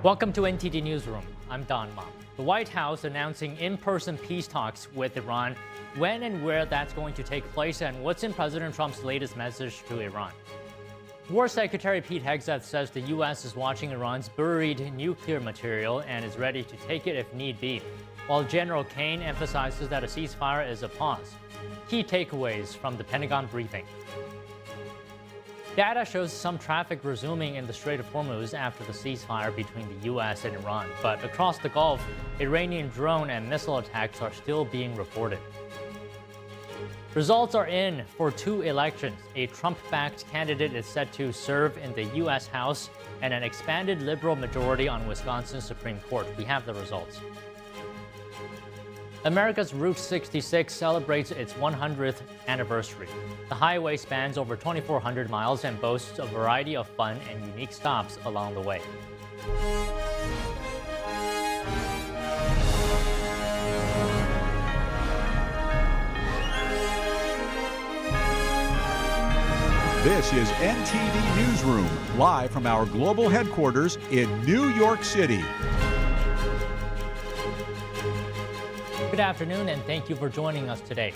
Welcome to NTD Newsroom. I'm Don Ma. The White House announcing in-person peace talks with Iran, when and where that's going to take place, and what's in President Trump's latest message to Iran. War Secretary Pete Hegseth says the U.S. is watching Iran's buried nuclear material and is ready to take it if need be, while General Kane emphasizes that a ceasefire is a pause. Key takeaways from the Pentagon briefing. Data shows some traffic resuming in the Strait of Hormuz after the ceasefire between the U.S. and Iran, but across the Gulf, Iranian drone and missile attacks are still being reported. Results are in for two elections. A Trump-backed candidate is set to serve in the U.S. House and an expanded liberal majority on Wisconsin Supreme Court. We have the results. America's Route 66 celebrates its 100th anniversary. The highway spans over 2,400 miles and boasts a variety of fun and unique stops along the way. This is NTD Newsroom, live from our global headquarters in New York City. Good afternoon, and thank you for joining us today.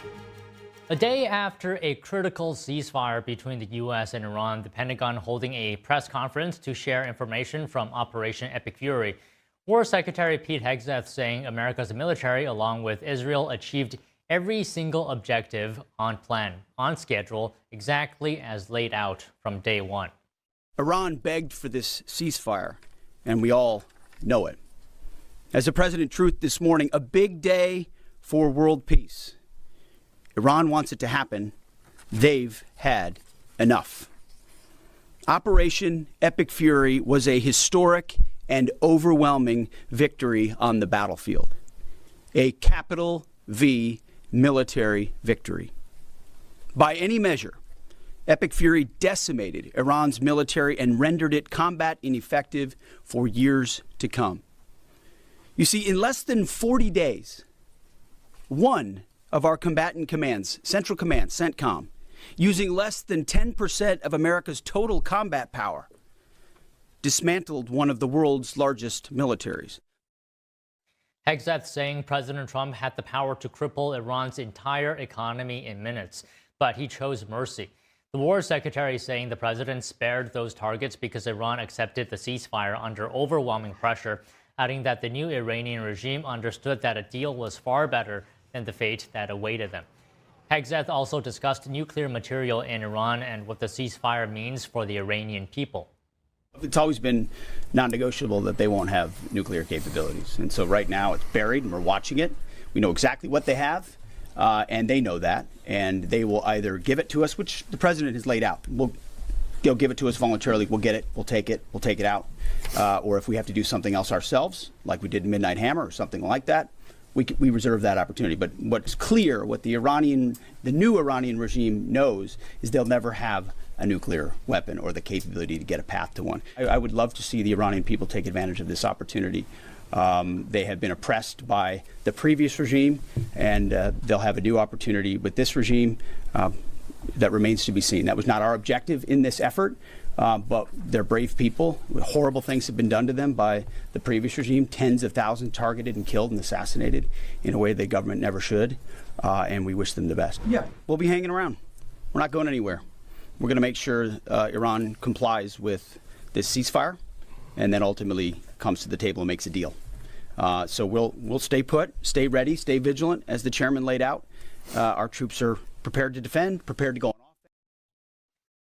A day after a critical ceasefire between the U.S. and Iran, the Pentagon holding a press conference to share information from Operation Epic Fury. War Secretary Pete Hegseth saying America's military, along with Israel, achieved every single objective on plan, on schedule, exactly as laid out from day one. Iran begged for this ceasefire, and we all know it. As the President truth this morning, a big day for world peace. Iran wants it to happen. They've had enough. Operation Epic Fury was a historic and overwhelming victory on the battlefield. A capital V military victory. By any measure, Epic Fury decimated Iran's military and rendered it combat ineffective for years to come. You see, in less than 40 days, one of our combatant commands, Central Command, CENTCOM, using less than 10% of America's total combat power, dismantled one of the world's largest militaries. Hegseth saying President Trump had the power to cripple Iran's entire economy in minutes, but he chose mercy. The War Secretary saying the president spared those targets because Iran accepted the ceasefire under overwhelming pressure, adding that the new Iranian regime understood that a deal was far better than the fate that awaited them. Hegseth also discussed nuclear material in Iran and what the ceasefire means for the Iranian people. It's always been non-negotiable that they won't have nuclear capabilities. And so right now it's buried and we're watching it. We know exactly what they have, and they know that. And they will either give it to us, which the president has laid out. They'll give it to us voluntarily. We'll get it. We'll take it out. Or if we have to do something else ourselves, like we did in Midnight Hammer or something like that, we reserve that opportunity. But what's clear, what the new Iranian regime knows, is they'll never have a nuclear weapon or the capability to get a path to one. I would love to see the Iranian people take advantage of this opportunity. They have been oppressed by the previous regime, and they'll have a new opportunity with this regime. That remains to be seen. That was not our objective in this effort, but they're brave people. Horrible things have been done to them by the previous regime. Tens of thousands targeted and killed and assassinated in a way the government never should, and we wish them the best. Yeah, we'll be hanging around. We're not going anywhere. We're going to make sure Iran complies with this ceasefire and then ultimately comes to the table and makes a deal. So we'll stay put, stay ready, stay vigilant, as the chairman laid out. Our troops are prepared to defend, prepared to go on offense.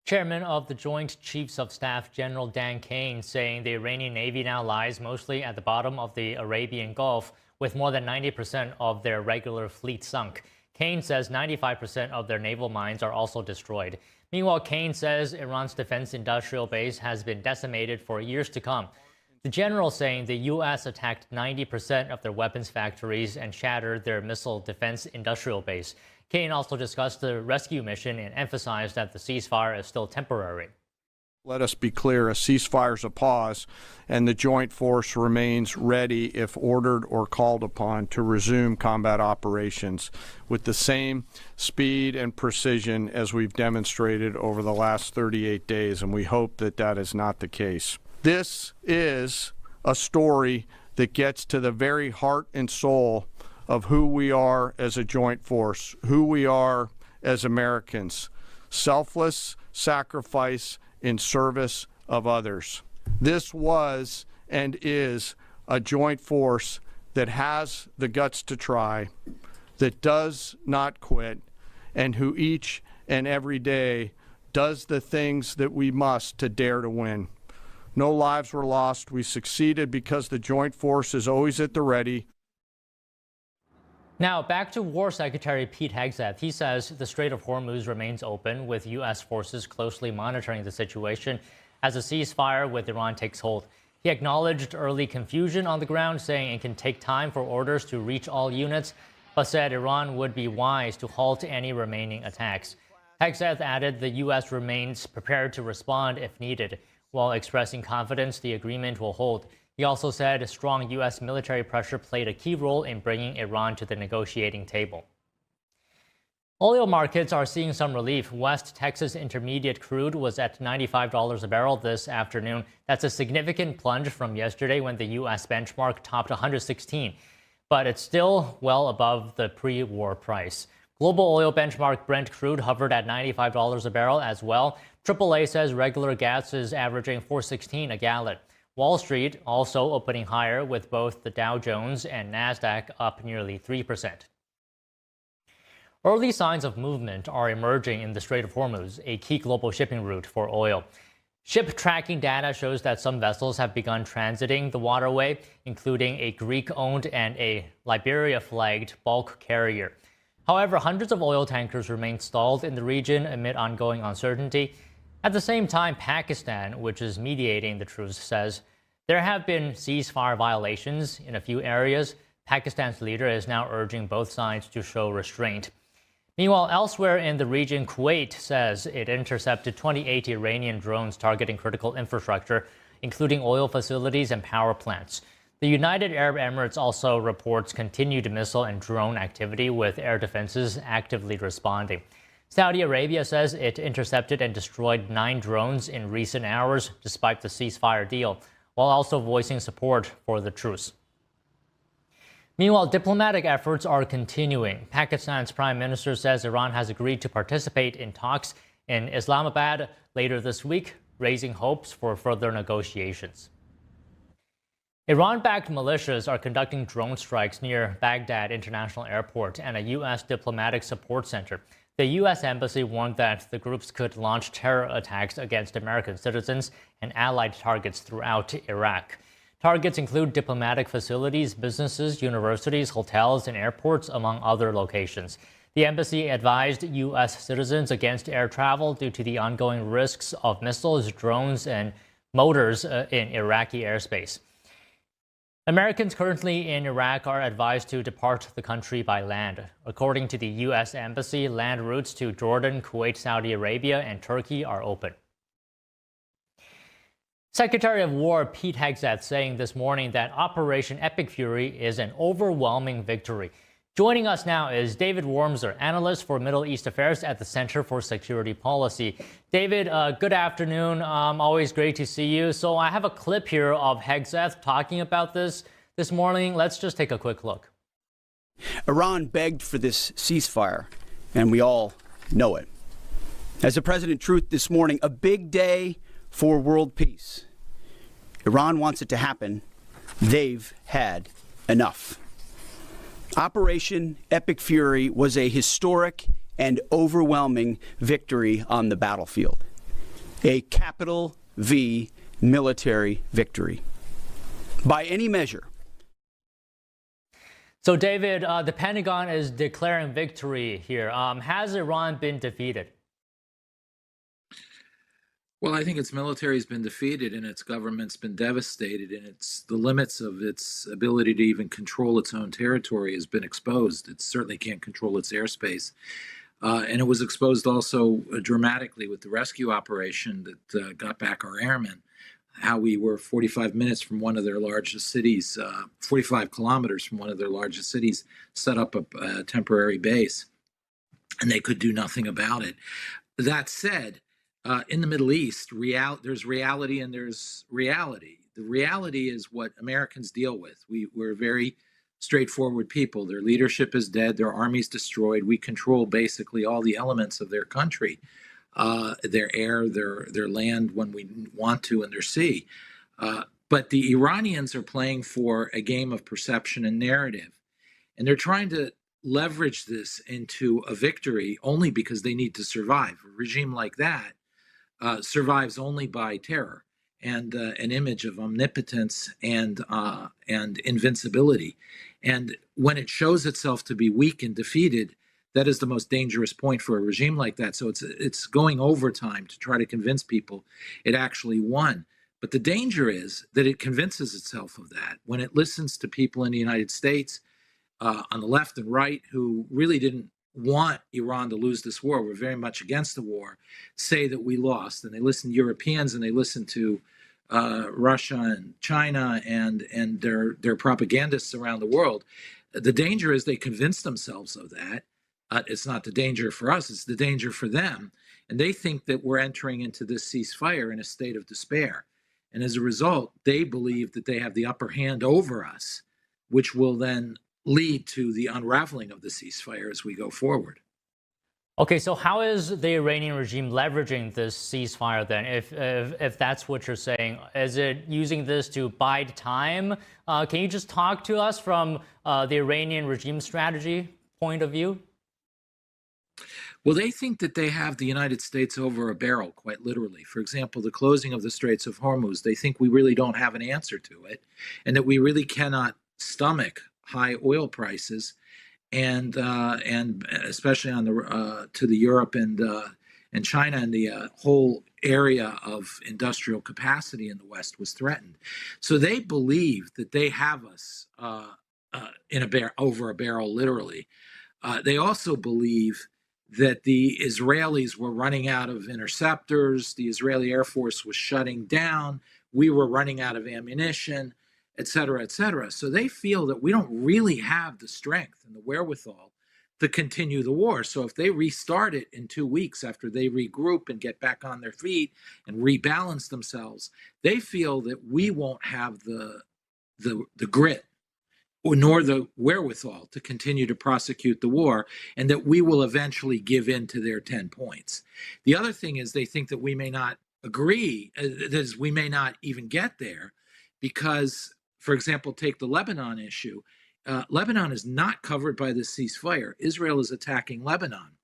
Chairman of the Joint Chiefs of Staff, General Dan Kane, saying the Iranian Navy now lies mostly at the bottom of the Arabian Gulf, with more than 90% of their regular fleet sunk. Kane says 95% of their naval mines are also destroyed. Meanwhile, Kane says Iran's defense industrial base has been decimated for years to come. The general saying the U.S. attacked 90% of their weapons factories and shattered their missile defense industrial base. Kane also discussed the rescue mission and emphasized that the ceasefire is still temporary. Let us be clear, a ceasefire is a pause, and the joint force remains ready if ordered or called upon to resume combat operations with the same speed and precision as we've demonstrated over the last 38 days, and we hope that that is not the case. This is a story that gets to the very heart and soul of who we are as a joint force, who we are as Americans. Selfless sacrifice in service of others. This was and is a joint force that has the guts to try, that does not quit, and who each and every day does the things that we must to dare to win. No lives were lost. We succeeded because the joint force is always at the ready. Now, back to War Secretary Pete Hegseth. He says the Strait of Hormuz remains open, with U.S. forces closely monitoring the situation as a ceasefire with Iran takes hold. He acknowledged early confusion on the ground, saying it can take time for orders to reach all units, but said Iran would be wise to halt any remaining attacks. Hegseth added the U.S. remains prepared to respond if needed, while expressing confidence the agreement will hold. He also said strong U.S. military pressure played a key role in bringing Iran to the negotiating table. Oil markets are seeing some relief. West Texas Intermediate crude was at $95 a barrel this afternoon. That's a significant plunge from yesterday when the U.S. benchmark topped $116, but it's still well above the pre-war price. Global oil benchmark Brent crude hovered at $95 a barrel as well. AAA says regular gas is averaging $4.16 a gallon. Wall Street also opening higher, with both the Dow Jones and Nasdaq up nearly 3%. Early signs of movement are emerging in the Strait of Hormuz, a key global shipping route for oil. Ship tracking data shows that some vessels have begun transiting the waterway, including a Greek-owned and a Liberia-flagged bulk carrier. However, hundreds of oil tankers remain stalled in the region amid ongoing uncertainty. At the same time, Pakistan, which is mediating the truce, says there have been ceasefire violations in a few areas. Pakistan's leader is now urging both sides to show restraint. Meanwhile, elsewhere in the region, Kuwait says it intercepted 28 Iranian drones targeting critical infrastructure, including oil facilities and power plants. The United Arab Emirates also reports continued missile and drone activity, with air defenses actively responding. Saudi Arabia says it intercepted and destroyed 9 drones in recent hours, despite the ceasefire deal, while also voicing support for the truce. Meanwhile, diplomatic efforts are continuing. Pakistan's prime minister says Iran has agreed to participate in talks in Islamabad later this week, raising hopes for further negotiations. Iran-backed militias are conducting drone strikes near Baghdad International Airport and a U.S. diplomatic support center. The U.S. Embassy warned that the groups could launch terror attacks against American citizens and allied targets throughout Iraq. Targets include diplomatic facilities, businesses, universities, hotels, and airports, among other locations. The embassy advised U.S. citizens against air travel due to the ongoing risks of missiles, drones, and motors in Iraqi airspace. Americans currently in Iraq are advised to depart the country by land. According to the U.S. Embassy, land routes to Jordan, Kuwait, Saudi Arabia, and Turkey are open. Secretary of War Pete Hegseth saying this morning that Operation Epic Fury is an overwhelming victory. Joining us now is David Wormser, analyst for Middle East Affairs at the Center for Security Policy. David, good afternoon. Always great to see you. So I have a clip here of Hegseth talking about this morning. Let's just take a quick look. Iran begged for this ceasefire, and we all know it. As the President truth this morning, a big day for world peace. Iran wants it to happen. They've had enough. Operation Epic Fury was a historic and overwhelming victory on the battlefield. A capital V military victory. By any measure. So, David, the Pentagon is declaring victory here. Has Iran been defeated? Well, I think its military has been defeated and its government's been devastated, and the limits of its ability to even control its own territory has been exposed. It certainly can't control its airspace. And it was exposed also dramatically with the rescue operation that got back our airmen. How we were 45 minutes from one of their largest cities, 45 kilometers from one of their largest cities, set up a temporary base, and they could do nothing about it. That said, in the Middle East, there's reality and there's reality. The reality is what Americans deal with. We're very straightforward people. Their leadership is dead. Their army's destroyed. We control basically all the elements of their country, their air, their land when we want to, and their sea. But the Iranians are playing for a game of perception and narrative. And they're trying to leverage this into a victory only because they need to survive. A regime like that survives only by terror and an image of omnipotence and invincibility. And when it shows itself to be weak and defeated, that is the most dangerous point for a regime like that. So it's going overtime to try to convince people it actually won. But the danger is that it convinces itself of that when it listens to people in the United States on the left and right who really didn't want Iran to lose this war, were very much against the war, say that we lost. And they listen to Europeans and they listen to Russia and China and their propagandists around the world. The danger is they convince themselves of that. It's not the danger for us, it's the danger for them. And they think that we're entering into this ceasefire in a state of despair. And as a result, they believe that they have the upper hand over us, which will then lead to the unraveling of the ceasefire as we go forward. Okay, so how is the Iranian regime leveraging this ceasefire then, if that's what you're saying? Is it using this to bide time? Can you just talk to us from the Iranian regime strategy point of view? Well, they think that they have the United States over a barrel, quite literally. For example, the closing of the Straits of Hormuz, they think we really don't have an answer to it, and that we really cannot stomach high oil prices, and especially on the to the Europe and China, and the whole area of industrial capacity in the West was threatened. So they believe that they have us over a barrel, literally. They also believe that the Israelis were running out of interceptors, the Israeli Air Force was shutting down, we were running out of ammunition, et cetera, et cetera. So they feel that we don't really have the strength and the wherewithal to continue the war. So if they restart it in 2 weeks after they regroup and get back on their feet and rebalance themselves, they feel that we won't have the grit nor the wherewithal to continue to prosecute the war, and that we will eventually give in to their 10 points. The other thing is they think that we may not agree, that is, we may not even get there, because, for example, take the Lebanon issue. Lebanon is not covered by the ceasefire. Israel is attacking Lebanon.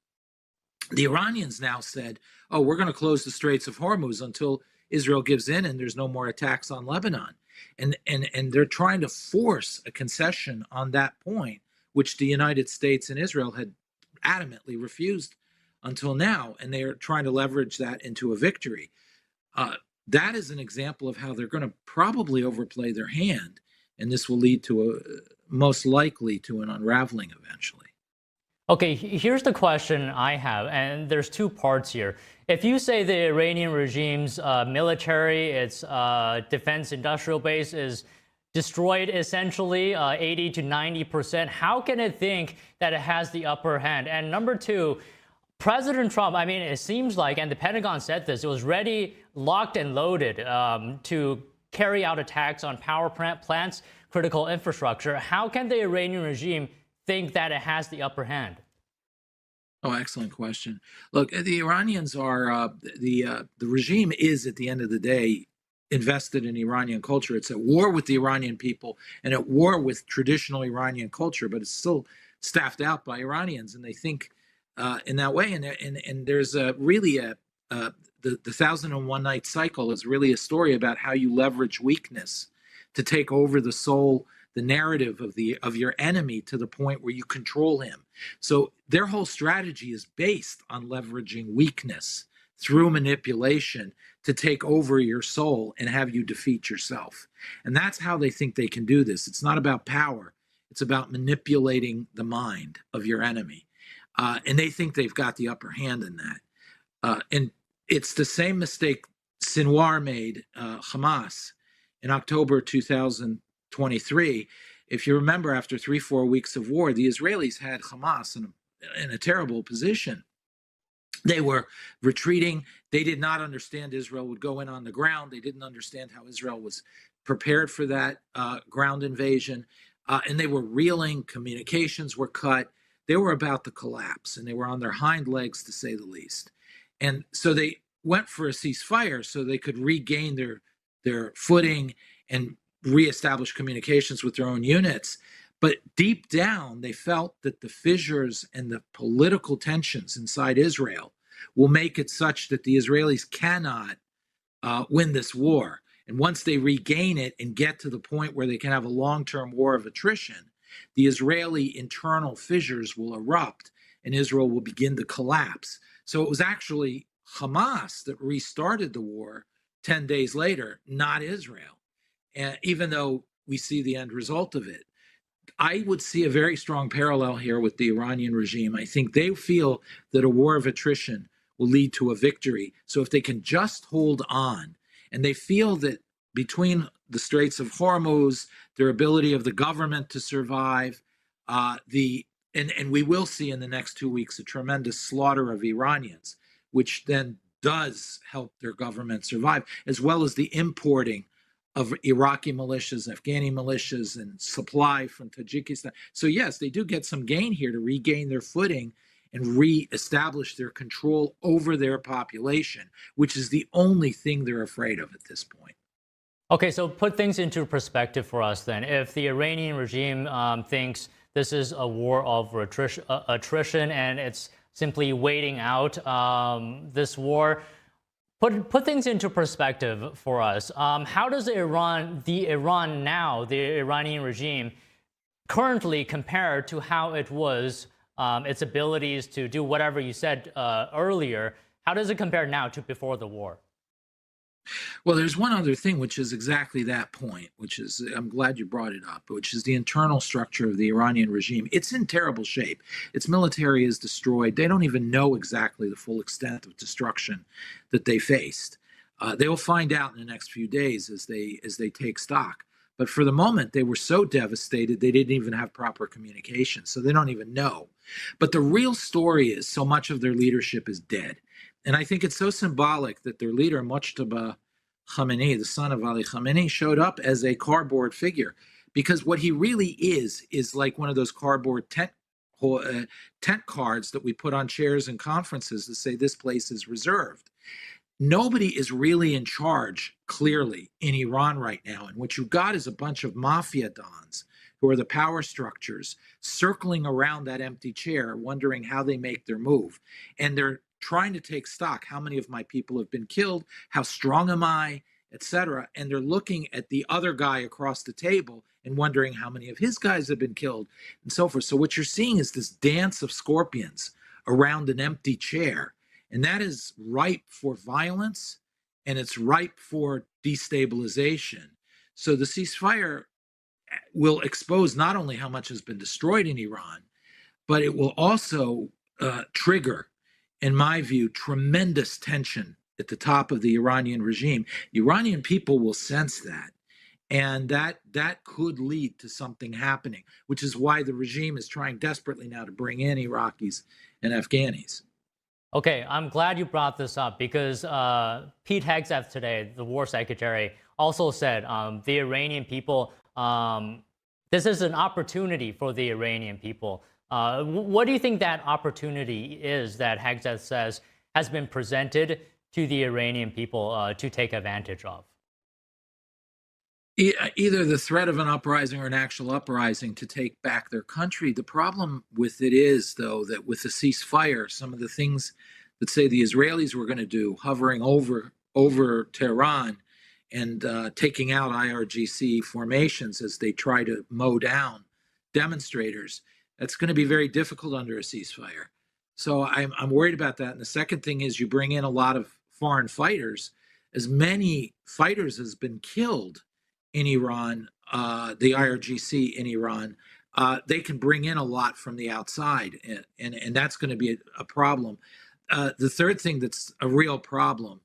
The Iranians now said, oh, we're going to close the Straits of Hormuz until Israel gives in and there's no more attacks on Lebanon. And they're trying to force a concession on that point, which the United States and Israel had adamantly refused until now. And they are trying to leverage that into a victory. That is an example of how they're going to probably overplay their hand. And this will lead to most likely to an unraveling eventually. Okay, here's the question I have, and there's two parts here. If you say the Iranian regime's military, its defense industrial base is destroyed essentially 80 to 90%, how can it think that it has the upper hand? And number two, President Trump, I mean, it seems like, and the Pentagon said this, it was ready, locked and loaded to carry out attacks on power plants, critical infrastructure. How can the Iranian regime think that it has the upper hand? Oh, excellent question. Look, the Iranians are, the regime is, at the end of the day, invested in Iranian culture. It's at war with the Iranian people and at war with traditional Iranian culture, but it's still staffed out by Iranians, and they think in that way. And there's really the 1001 Night cycle is really a story about how you leverage weakness to take over the soul, the narrative of your enemy, to the point where you control him. So their whole strategy is based on leveraging weakness through manipulation to take over your soul and have you defeat yourself. And that's how they think they can do this. It's not about power. It's about manipulating the mind of your enemy. And they think they've got the upper hand in that. And it's the same mistake Sinwar made, Hamas, in October 2023. If you remember, after 3-4 weeks of war, the Israelis had Hamas in a terrible position. They were retreating. They did not understand Israel would go in on the ground. They didn't understand how Israel was prepared for that ground invasion, and they were reeling. Communications were cut. They were about to collapse, and they were on their hind legs, to say the least. And so they went for a ceasefire so they could regain their footing and reestablish communications with their own units. But deep down, they felt that the fissures and the political tensions inside Israel will make it such that the Israelis cannot win this war. And once they regain it and get to the point where they can have a long-term war of attrition, the Israeli internal fissures will erupt and Israel will begin to collapse. So it was actually Hamas that restarted the war 10 days later, not Israel, even though we see the end result of it. I would see a very strong parallel here with the Iranian regime. I think they feel that a war of attrition will lead to a victory. So if they can just hold on, and they feel that between the Straits of Hormuz, their ability of the government to survive, and we will see in the next 2 weeks a tremendous slaughter of Iranians, which then does help their government survive, as well as the importing of Iraqi militias, Afghani militias, and supply from Tajikistan. So yes, they do get some gain here to regain their footing and reestablish their control over their population, which is the only thing they're afraid of at this point. Okay, so put things into perspective for us then. If the Iranian regime thinks this is a war of attrition and it's simply waiting out this war, put things into perspective for us. How does the Iranian regime, currently compare to how it was, its abilities to do whatever you said earlier? How does it compare now to before the war? Well, there's one other thing, which is exactly that point, which is, I'm glad you brought it up, which is the internal structure of the Iranian regime. It's in terrible shape. Its military is destroyed. They don't even know exactly the full extent of destruction that they faced. They will find out in the next few days as they take stock. But for the moment, they were so devastated, they didn't even have proper communication. So they don't even know. But the real story is so much of their leadership is dead. And I think it's so symbolic that their leader, Mojtaba Khamenei, the son of Ali Khamenei, showed up as a cardboard figure, because what he really is like one of those cardboard tent cards that we put on chairs and conferences to say this place is reserved. Nobody is really in charge, clearly, in Iran right now. And what you've got is a bunch of mafia dons who are the power structures circling around that empty chair, wondering how they make their move. And they're trying to take stock. How many of my people have been killed? How strong am I? Etc. And they're looking at the other guy across the table and wondering how many of his guys have been killed, and so forth. So what you're seeing is this dance of scorpions around an empty chair. And that is ripe for violence, and it's ripe for destabilization. So the ceasefire will expose not only how much has been destroyed in Iran, but it will also trigger, in my view, tremendous tension at the top of the Iranian regime. The Iranian people will sense that, and that could lead to something happening, which is why the regime is trying desperately now to bring in Iraqis and Afghanis. Okay, I'm glad you brought this up, because Pete Hegseth today, the war secretary, also said the Iranian people, this is an opportunity for the Iranian people. What do you think that opportunity is that Hegseth says has been presented to the Iranian people to take advantage of? Either the threat of an uprising or an actual uprising to take back their country. The problem with it is, though, that with the ceasefire, some of the things that, say, the Israelis were going to do, hovering over Tehran and taking out IRGC formations as they try to mow down demonstrators, that's going to be very difficult under a ceasefire. So I'm worried about that. And the second thing is you bring in a lot of foreign fighters. As many fighters has been killed in Iran, the IRGC in Iran, they can bring in a lot from the outside, and that's going to be a problem. The third thing that's a real problem,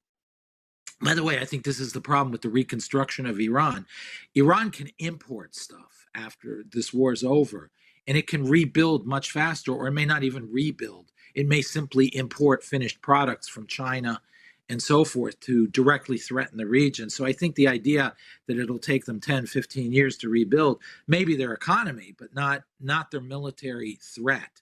by the way, I think this is the problem with the reconstruction of Iran. Iran can import stuff after this war is over, and it can rebuild much faster, or it may not even rebuild. It may simply import finished products from China and so forth to directly threaten the region. So I think the idea that it'll take them 10, 15 years to rebuild maybe their economy, but not their military threat.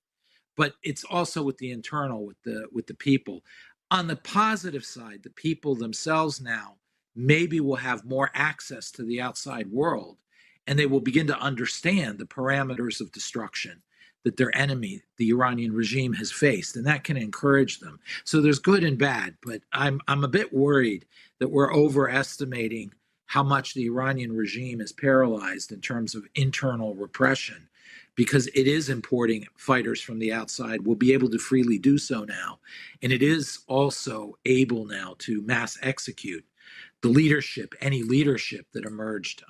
But it's also with the internal, with the people. On the positive side, the people themselves now maybe will have more access to the outside world, and they will begin to understand the parameters of destruction that their enemy, the Iranian regime, has faced, and that can encourage them. So there's good and bad, but I'm a bit worried that we're overestimating how much the Iranian regime is paralyzed in terms of internal repression, because it is importing fighters from the outside, will be able to freely do so now, and it is also able now to mass execute the leadership, any leadership that emerged.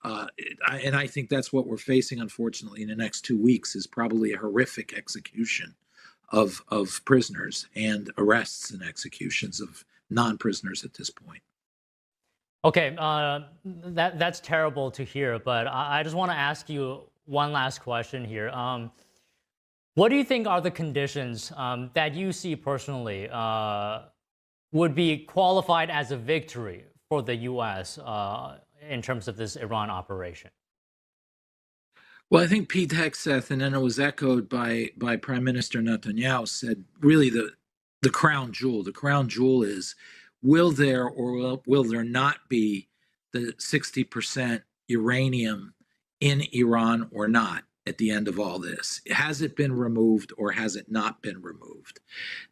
And I think that's what we're facing, unfortunately, in the next 2 weeks, is probably a horrific execution of prisoners and arrests and executions of non-prisoners at this point. Okay, that's terrible to hear, but I just want to ask you one last question here. What do you think are the conditions that you see personally would be qualified as a victory for the U.S. In terms of this Iran operation? Well, I think Pete Hegseth, and then it was echoed by Prime Minister Netanyahu, said really the crown jewel. The crown jewel is, will there or will there not be the 60% uranium in Iran or not at the end of all this? Has it been removed or has it not been removed?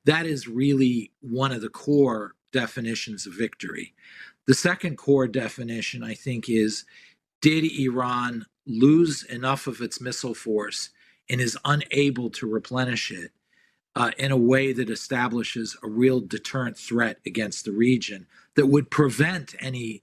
That is really one of the core definitions of victory. The second core definition, I think, is, did Iran lose enough of its missile force and is unable to replenish it in a way that establishes a real deterrent threat against the region that would prevent any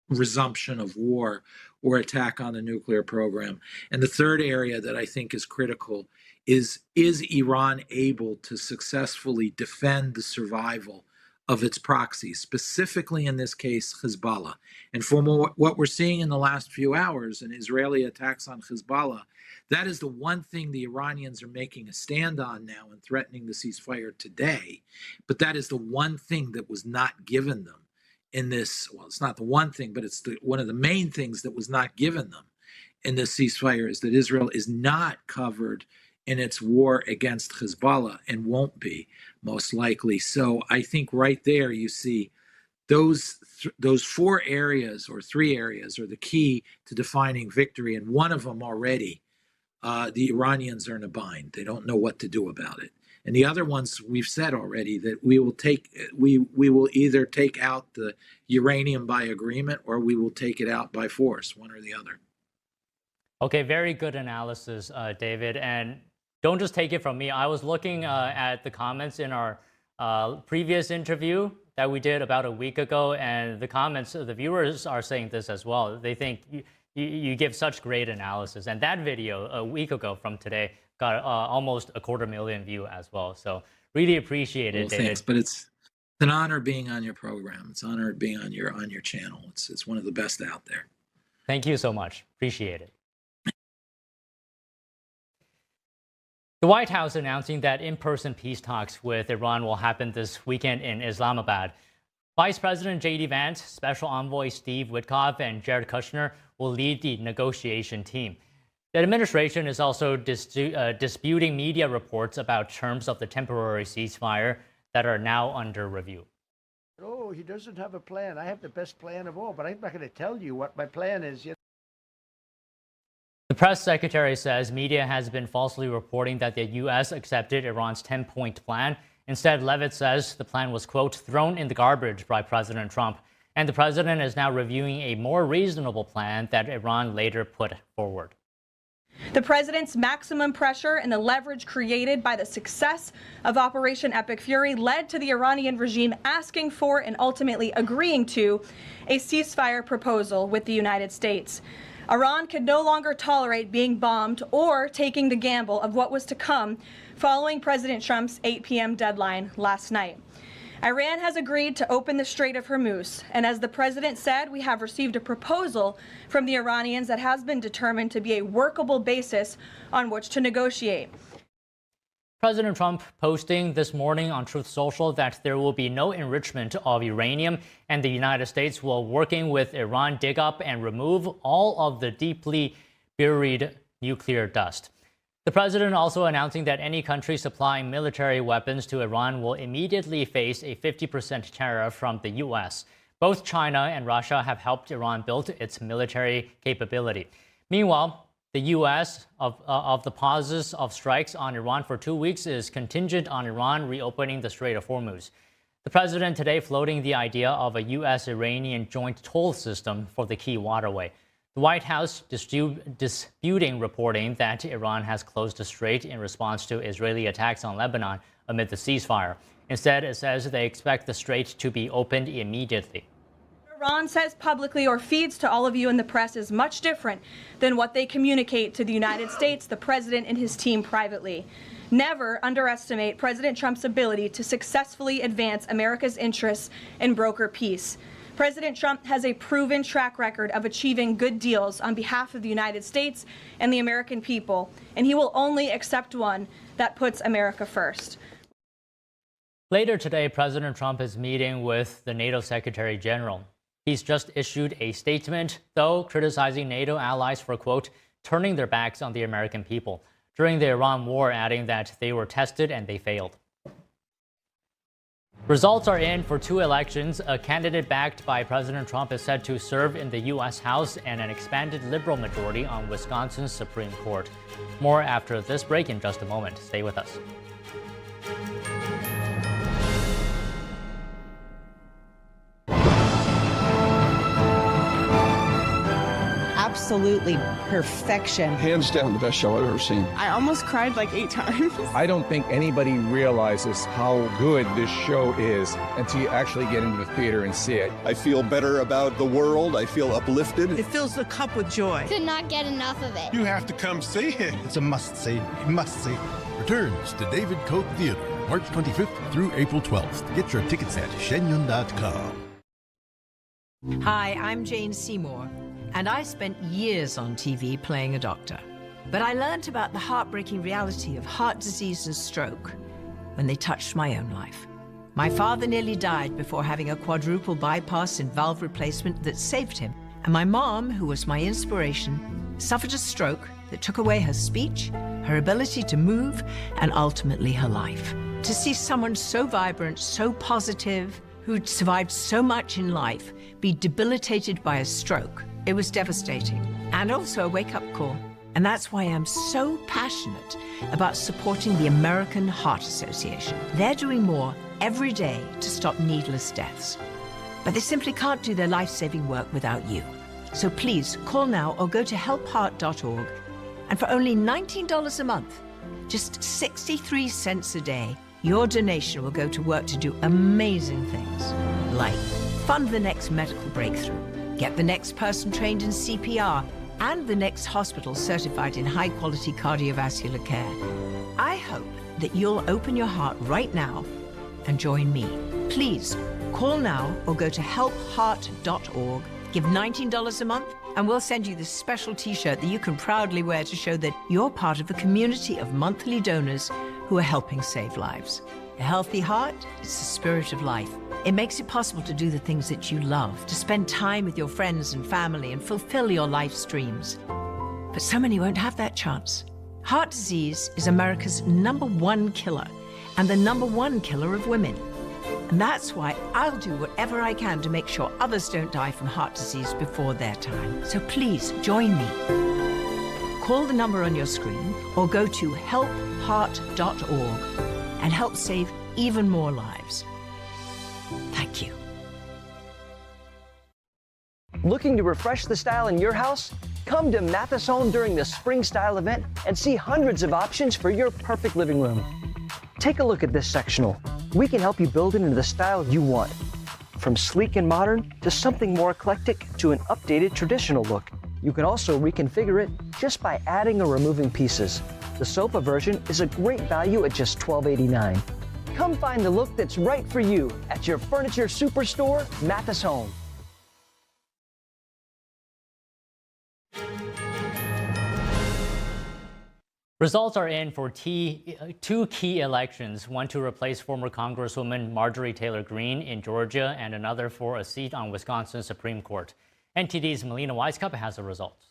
resumption of war or attack on the nuclear program? And the third area that I think is critical is Iran able to successfully defend the survival of its proxies, specifically in this case, Hezbollah? And from what we're seeing in the last few hours in Israeli attacks on Hezbollah, that is the one thing the Iranians are making a stand on now and threatening the ceasefire today. But that is the one thing that was not given them in this. Well, it's not the one thing, but it's one of the main things that was not given them in this ceasefire, is that Israel is not covered in its war against Hezbollah and won't be, most likely. So I think right there you see those 4 areas or 3 areas are the key to defining victory. And one of them already, the Iranians are in a bind. They don't know what to do about it. And the other ones, we've said already that we will either take out the uranium by agreement or we will take it out by force, one or the other. Okay, very good analysis, David. And don't just take it from me. I was looking at the comments in our previous interview that we did about a week ago, and the comments, the viewers are saying this as well. They think you give such great analysis. And that video a week ago from today got almost 250,000 views as well. So really appreciate it, David. Thanks, but it's an honor being on your program. It's an honor being on your channel. It's one of the best out there. Thank you so much. Appreciate it. The White House announcing that in-person peace talks with Iran will happen this weekend in Islamabad. Vice President J.D. Vance, Special Envoy Steve Witkoff, and Jared Kushner will lead the negotiation team. The administration is also disputing media reports about terms of the temporary ceasefire that are now under review. Oh, he doesn't have a plan. I have the best plan of all, but I'm not going to tell you what my plan is yet. The press secretary says media has been falsely reporting that the U.S. accepted Iran's 10-point plan. Instead, Levitt says the plan was, quote, thrown in the garbage by President Trump. And the president is now reviewing a more reasonable plan that Iran later put forward. The president's maximum pressure and the leverage created by the success of Operation Epic Fury led to the Iranian regime asking for and ultimately agreeing to a ceasefire proposal with the United States. Iran could no longer tolerate being bombed or taking the gamble of what was to come following President Trump's 8 p.m. deadline last night. Iran has agreed to open the Strait of Hormuz, and as the president said, we have received a proposal from the Iranians that has been determined to be a workable basis on which to negotiate. President Trump posting this morning on Truth Social that there will be no enrichment of uranium and the United States will working with Iran dig up and remove all of the deeply buried nuclear dust. The president also announcing that any country supplying military weapons to Iran will immediately face a 50% tariff from the U.S. Both China and Russia have helped Iran build its military capability. Meanwhile, the U.S. of the pauses of strikes on Iran for 2 weeks is contingent on Iran reopening the Strait of Hormuz. The president today floating the idea of a U.S.-Iranian joint toll system for the key waterway. The White House disputing reporting that Iran has closed the strait in response to Israeli attacks on Lebanon amid the ceasefire. Instead, it says they expect the strait to be opened immediately. Iran says publicly or feeds to all of you in the press is much different than what they communicate to the United States, the president and his team privately. Never underestimate President Trump's ability to successfully advance America's interests and broker peace. President Trump has a proven track record of achieving good deals on behalf of the United States and the American people, and he will only accept one that puts America first. Later today, President Trump is meeting with the NATO Secretary General. He's just issued a statement, though, criticizing NATO allies for, quote, turning their backs on the American people during the Iran war, adding that they were tested and they failed. Results are in for 2 elections. A candidate backed by President Trump is said to serve in the U.S. House and an expanded liberal majority on Wisconsin's Supreme Court. More after this break in just a moment. Stay with us. Absolutely perfection. Hands down, the best show I've ever seen. I almost cried like 8 times. I don't think anybody realizes how good this show is until you actually get into the theater and see it. I feel better about the world. I feel uplifted. It fills the cup with joy. Could not get enough of it. You have to come see it. It's a must-see. Must-see. Returns to David Koch Theater, March 25th through April 12th. Get your tickets at shenyun.com. Hi, I'm Jane Seymour. And I spent years on TV playing a doctor. But I learned about the heartbreaking reality of heart disease and stroke when they touched my own life. My father nearly died before having a quadruple bypass and valve replacement that saved him. And my mom, who was my inspiration, suffered a stroke that took away her speech, her ability to move, and ultimately her life. To see someone so vibrant, so positive, who'd survived so much in life, be debilitated by a stroke, it was devastating, and also a wake-up call. And that's why I'm so passionate about supporting the American Heart Association. They're doing more every day to stop needless deaths. But they simply can't do their life-saving work without you. So please call now or go to helpheart.org. And for only $19 a month, just 63 cents a day, your donation will go to work to do amazing things, like fund the next medical breakthrough, get the next person trained in CPR, and the next hospital certified in high-quality cardiovascular care. I hope that you'll open your heart right now and join me. Please call now or go to helpheart.org, give $19 a month, and we'll send you this special t-shirt that you can proudly wear to show that you're part of a community of monthly donors who are helping save lives. A healthy heart is the spirit of life. It makes it possible to do the things that you love, to spend time with your friends and family and fulfill your life's dreams. But so many won't have that chance. Heart disease is America's #1 killer and the #1 killer of women. And that's why I'll do whatever I can to make sure others don't die from heart disease before their time. So please join me. Call the number on your screen or go to helpheart.org and help save even more lives. Thank you. Looking to refresh the style in your house? Come to Mathis Home during the Spring Style event and see hundreds of options for your perfect living room. Take a look at this sectional. We can help you build it into the style you want. From sleek and modern to something more eclectic to an updated traditional look. You can also reconfigure it just by adding or removing pieces. The sofa version is a great value at just $12.89. Come find the look that's right for you at your furniture superstore, Mathis Home. Results are in for two key elections, one to replace former Congresswoman Marjorie Taylor Greene in Georgia and another for a seat on Wisconsin's Supreme Court. NTD's Melina Weiskup has the results.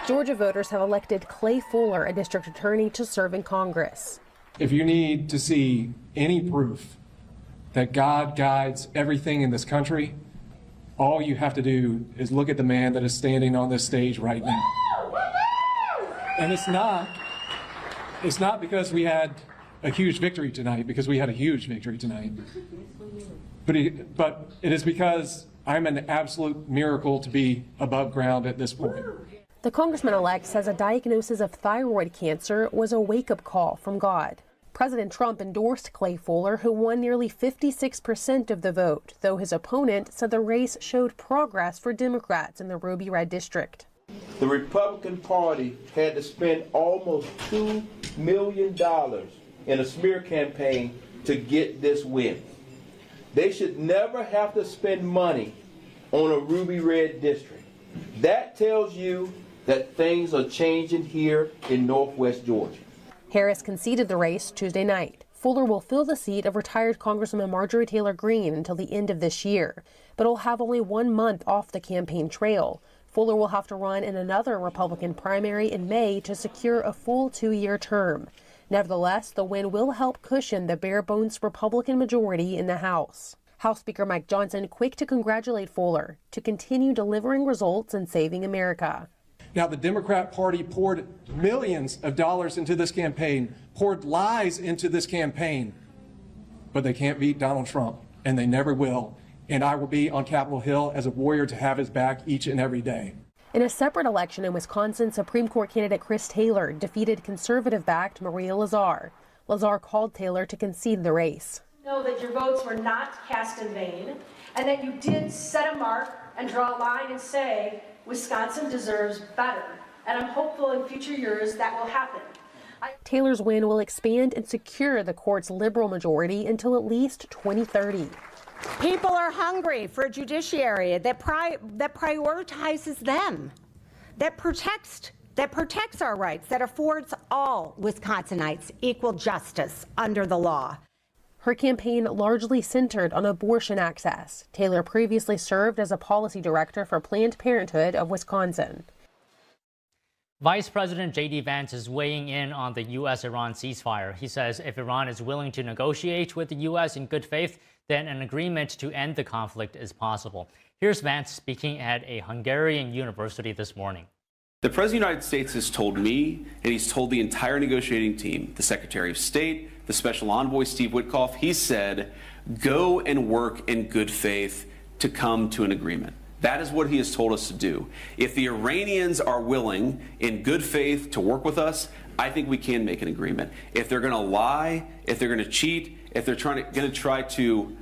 Georgia voters have elected Clay Fuller, a district attorney, to serve in Congress. If you need to see any proof that God guides everything in this country, all you have to do is look at the man that is standing on this stage right now. And it's not because we had a huge victory tonight, because we had a huge victory tonight. But it is because I'm an absolute miracle to be above ground at this point. The congressman-elect says a diagnosis of thyroid cancer was a wake-up call from God. President Trump endorsed Clay Fuller, who won nearly 56% of the vote, though his opponent said the race showed progress for Democrats in the Ruby Red district. The Republican Party had to spend almost $2 million in a smear campaign to get this win. They should never have to spend money on a Ruby Red district. That tells you that things are changing here in Northwest Georgia. Harris conceded the race Tuesday night. Fuller will fill the seat of retired Congresswoman Marjorie Taylor Greene until the end of this year, but will have only 1 month off the campaign trail. Fuller will have to run in another Republican primary in May to secure a full 2-year term. Nevertheless, the win will help cushion the bare-bones Republican majority in the House. House Speaker Mike Johnson quick to congratulate Fuller to continue delivering results and saving America. Now, the Democrat Party poured millions of dollars into this campaign, poured lies into this campaign, but they can't beat Donald Trump, and they never will. And I will be on Capitol Hill as a warrior to have his back each and every day. In a separate election in Wisconsin, Supreme Court candidate Chris Taylor defeated conservative-backed Maria Lazar. Lazar called Taylor to concede the race. Know that your votes were not cast in vain, and that you did set a mark and draw a line and say, Wisconsin deserves better. And I'm hopeful in future years that will happen. Taylor's win will expand and secure the court's liberal majority until at least 2030. People are hungry for a judiciary that prioritizes them, that protects our rights, that affords all Wisconsinites equal justice under the law. Her campaign largely centered on abortion access. Taylor previously served as a policy director for Planned Parenthood of Wisconsin. Vice President J.D. Vance is weighing in on the U.S.-Iran ceasefire. He says if Iran is willing to negotiate with the U.S. in good faith, then an agreement to end the conflict is possible. Here's Vance speaking at a Hungarian university this morning. The President of the United States has told me, and he's told the entire negotiating team, the Secretary of State, the Special Envoy, Steve Witkoff, he said, go and work in good faith to come to an agreement. That is what he has told us to do. If the Iranians are willing in good faith to work with us, I think we can make an agreement. If they're going to lie, if they're going to cheat, if they're going to try to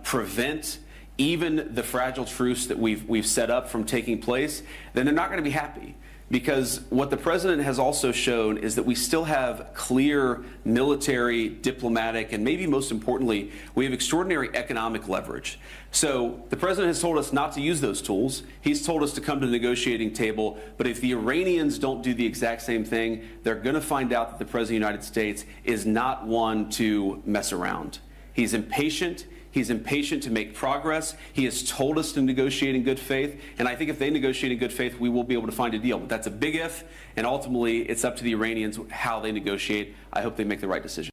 prevent even the fragile truce that we've set up from taking place, then they're not going to be happy. Because what the president has also shown is that we still have clear military, diplomatic, and maybe most importantly, we have extraordinary economic leverage. So the president has told us not to use those tools. He's told us to come to the negotiating table. But if the Iranians don't do the exact same thing, they're going to find out that the president of the United States is not one to mess around. He's impatient. He's impatient to make progress. He has told us to negotiate in good faith. And I think if they negotiate in good faith, we will be able to find a deal. But that's a big if. And ultimately, it's up to the Iranians how they negotiate. I hope they make the right decision.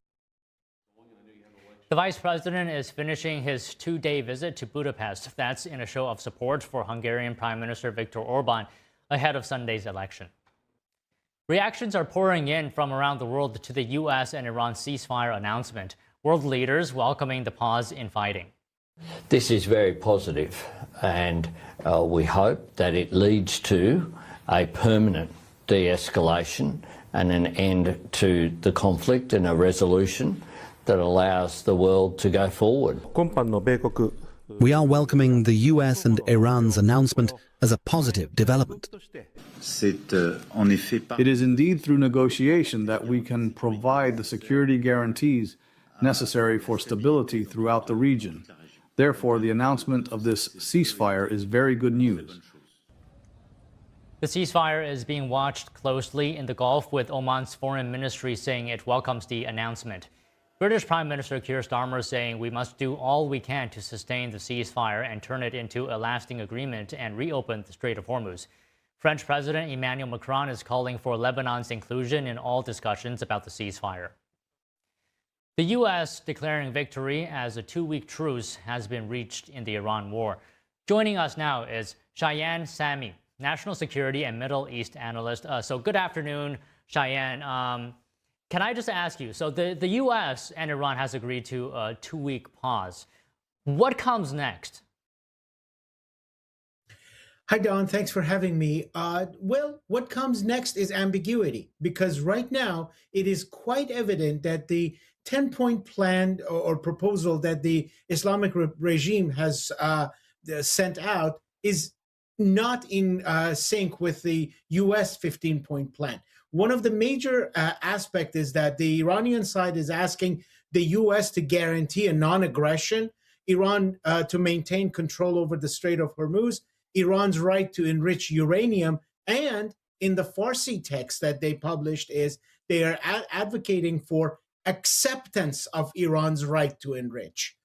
The vice president is finishing his 2-day visit to Budapest. That's in a show of support for Hungarian Prime Minister Viktor Orban ahead of Sunday's election. Reactions are pouring in from around the world to the U.S. and Iran ceasefire announcement. World leaders welcoming the pause in fighting. This is very positive, and we hope that it leads to a permanent de-escalation and an end to the conflict and a resolution that allows the world to go forward. We are welcoming the US and Iran's announcement as a positive development. It is indeed through negotiation that we can provide the security guarantees necessary for stability throughout the region. Therefore, the announcement of this ceasefire is very good news. The ceasefire is being watched closely in the Gulf, with Oman's foreign ministry saying it welcomes the announcement. British Prime Minister Keir Starmer saying we must do all we can to sustain the ceasefire and turn it into a lasting agreement and reopen the Strait of Hormuz. French President Emmanuel Macron is calling for Lebanon's inclusion in all discussions about the ceasefire. The U.S. declaring victory as a 2-week truce has been reached in the Iran war. Joining us now is Cheyenne Sami, national security and Middle East analyst. So good afternoon, Cheyenne. Can I just ask you, so the U.S. and Iran has agreed to a 2-week pause. What comes next? Hi, Don. Thanks for having me. Well, what comes next is ambiguity, because right now it is quite evident that the 10-point plan or proposal that the Islamic regime has sent out is not in sync with the U.S. 15-point plan. One of the major aspects is that the Iranian side is asking the U.S. to guarantee a non-aggression, Iran to maintain control over the Strait of Hormuz, Iran's right to enrich uranium, and in the Farsi text that they published is they are advocating for acceptance of Iran's right to enrich.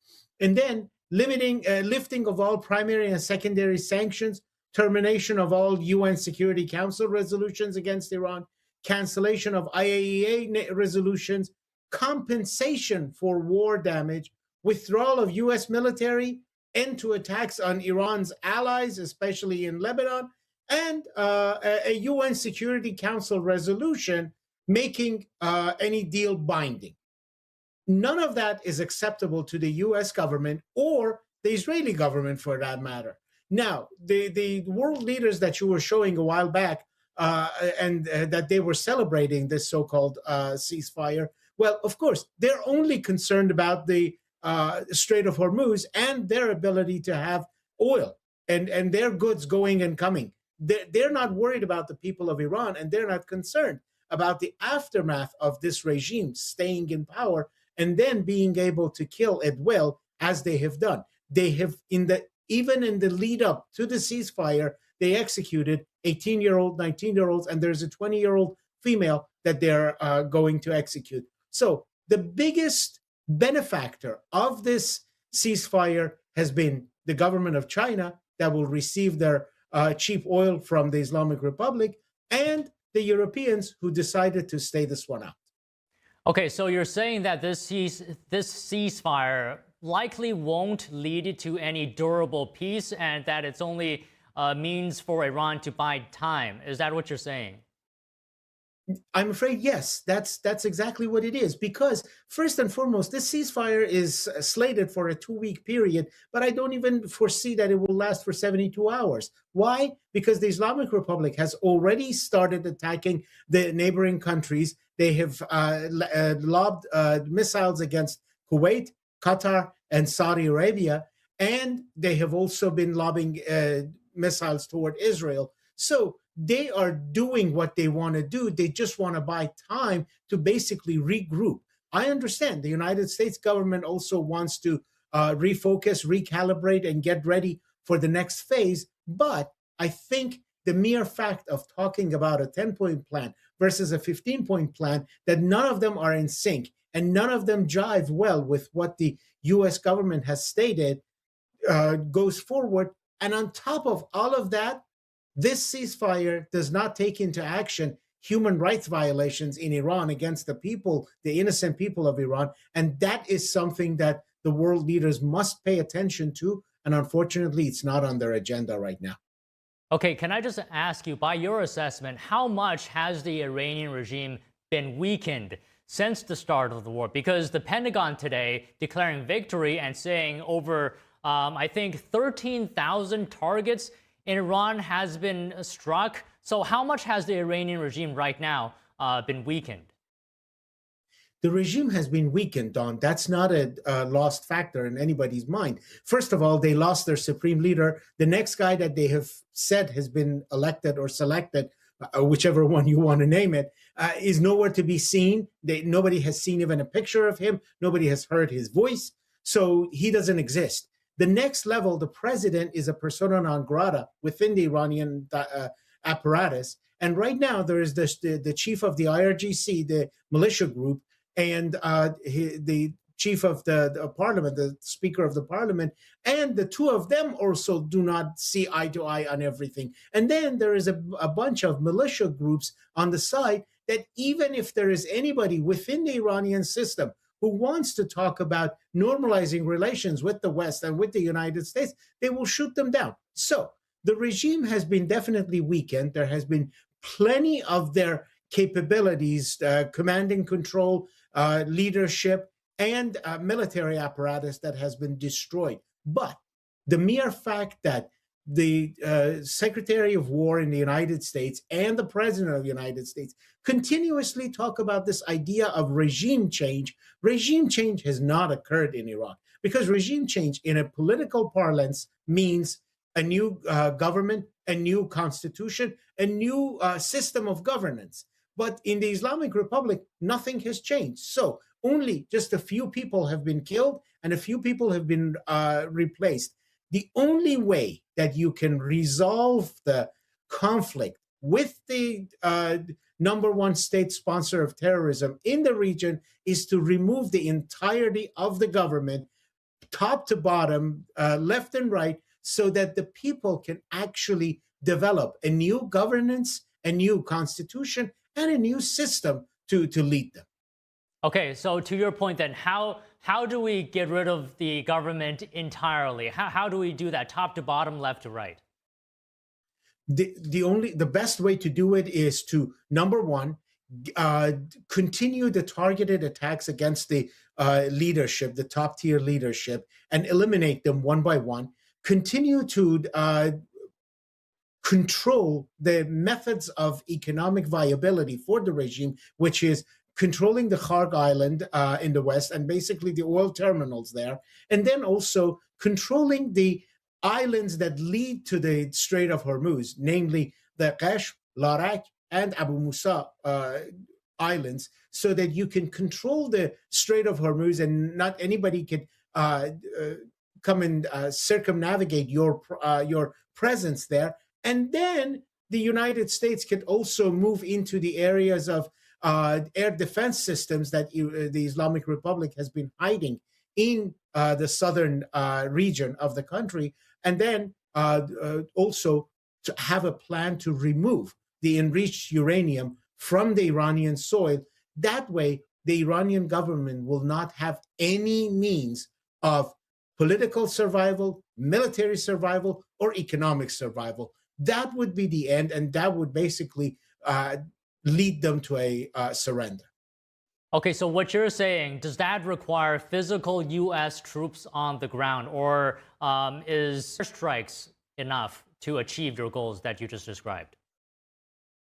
And then lifting of all primary and secondary sanctions, termination of all UN Security Council resolutions against Iran, cancellation of IAEA resolutions, compensation for war damage, withdrawal of U.S. military, end to attacks on Iran's allies, especially in Lebanon, and a UN Security Council resolution making any deal binding. None of that is acceptable to the U.S. government or the Israeli government, for that matter. Now, the world leaders that you were showing a while back and that they were celebrating this so-called ceasefire, well, of course, they're only concerned about the Strait of Hormuz and their ability to have oil and their goods going and coming. They're not worried about the people of Iran, and they're not concerned about the aftermath of this regime staying in power and then being able to kill at will, as they have done. They have, even in the lead up to the ceasefire, they executed 18-year-old, 19-year-olds, and there's a 20-year-old female that they're going to execute. So the biggest benefactor of this ceasefire has been the government of China, that will receive their cheap oil from the Islamic Republic, and the Europeans, who decided to stay this one out. Okay, so you're saying that this ceasefire likely won't lead to any durable peace, and that it's only a means for Iran to buy time. Is that what you're saying? I'm afraid, yes, that's exactly what it is. Because first and foremost, this ceasefire is slated for a 2-week period, but I don't even foresee that it will last for 72 hours. Why? Because the Islamic Republic has already started attacking the neighboring countries. They have lobbed missiles against Kuwait, Qatar, and Saudi Arabia, and they have also been lobbing missiles toward Israel. So they are doing what they want to do. They just want to buy time to basically regroup. I understand the United States government also wants to refocus, recalibrate, and get ready for the next phase. But I think the mere fact of talking about a 10-point plan versus a 15-point plan, that none of them are in sync and none of them jive well with what the U.S. government has stated, goes forward. And on top of all of that, this ceasefire does not take into action human rights violations in Iran against the people, the innocent people of Iran. And that is something that the world leaders must pay attention to. And unfortunately, it's not on their agenda right now. Okay, can I just ask you, by your assessment, how much has the Iranian regime been weakened since the start of the war? Because the Pentagon today declaring victory and saying over, I think, 13,000 targets in Iran has been struck. So how much has the Iranian regime right now been weakened? The regime has been weakened, Don. That's not a lost factor in anybody's mind. First of all, they lost their supreme leader. The next guy that they have said has been elected or selected, whichever one you want to name it, is nowhere to be seen. Nobody has seen even a picture of him. Nobody has heard his voice. So he doesn't exist. The next level, the president is a persona non grata within the Iranian apparatus. And right now, there is the chief of the IRGC, the militia group, and the chief of the parliament, the speaker of the parliament, and the two of them also do not see eye to eye on everything. And then there is a bunch of militia groups on the side that even if there is anybody within the Iranian system who wants to talk about normalizing relations with the West and with the United States, they will shoot them down. So the regime has been definitely weakened. There has been plenty of their capabilities, command and control, leadership, and military apparatus that has been destroyed. But the mere fact that the Secretary of War in the United States and the President of the United States continuously talk about this idea of regime change has not occurred in Iran, because regime change in a political parlance means a new government, a new constitution, a new system of governance. But in the Islamic Republic, nothing has changed. So only just a few people have been killed and a few people have been replaced. The only way that you can resolve the conflict with the number one state sponsor of terrorism in the region is to remove the entirety of the government, top to bottom, left and right, so that the people can actually develop a new governance, a new constitution, and a new system to lead them. Okay, so to your point then, how do we get rid of the government entirely? How do we do that, top to bottom, left to right? The best way to do it is to, number one, continue the targeted attacks against the leadership, the top tier leadership, and eliminate them one by one. Continue to control the methods of economic viability for the regime, which is controlling the Kharg Island in the west and basically the oil terminals there, and then also controlling the islands that lead to the Strait of Hormuz, namely the Qeshm, Larak, and Abu Musa islands, so that you can control the Strait of Hormuz and not anybody can come and circumnavigate your presence there. And then the United States can also move into the areas of air defense systems that the Islamic Republic has been hiding in the southern region of the country, and then also to have a plan to remove the enriched uranium from the Iranian soil. That way, the Iranian government will not have any means of political survival, military survival, or economic survival. That would be the end, and that would basically lead them to a surrender. Okay, so what you're saying, does that require physical U.S. troops on the ground, or is airstrikes enough to achieve your goals that you just described?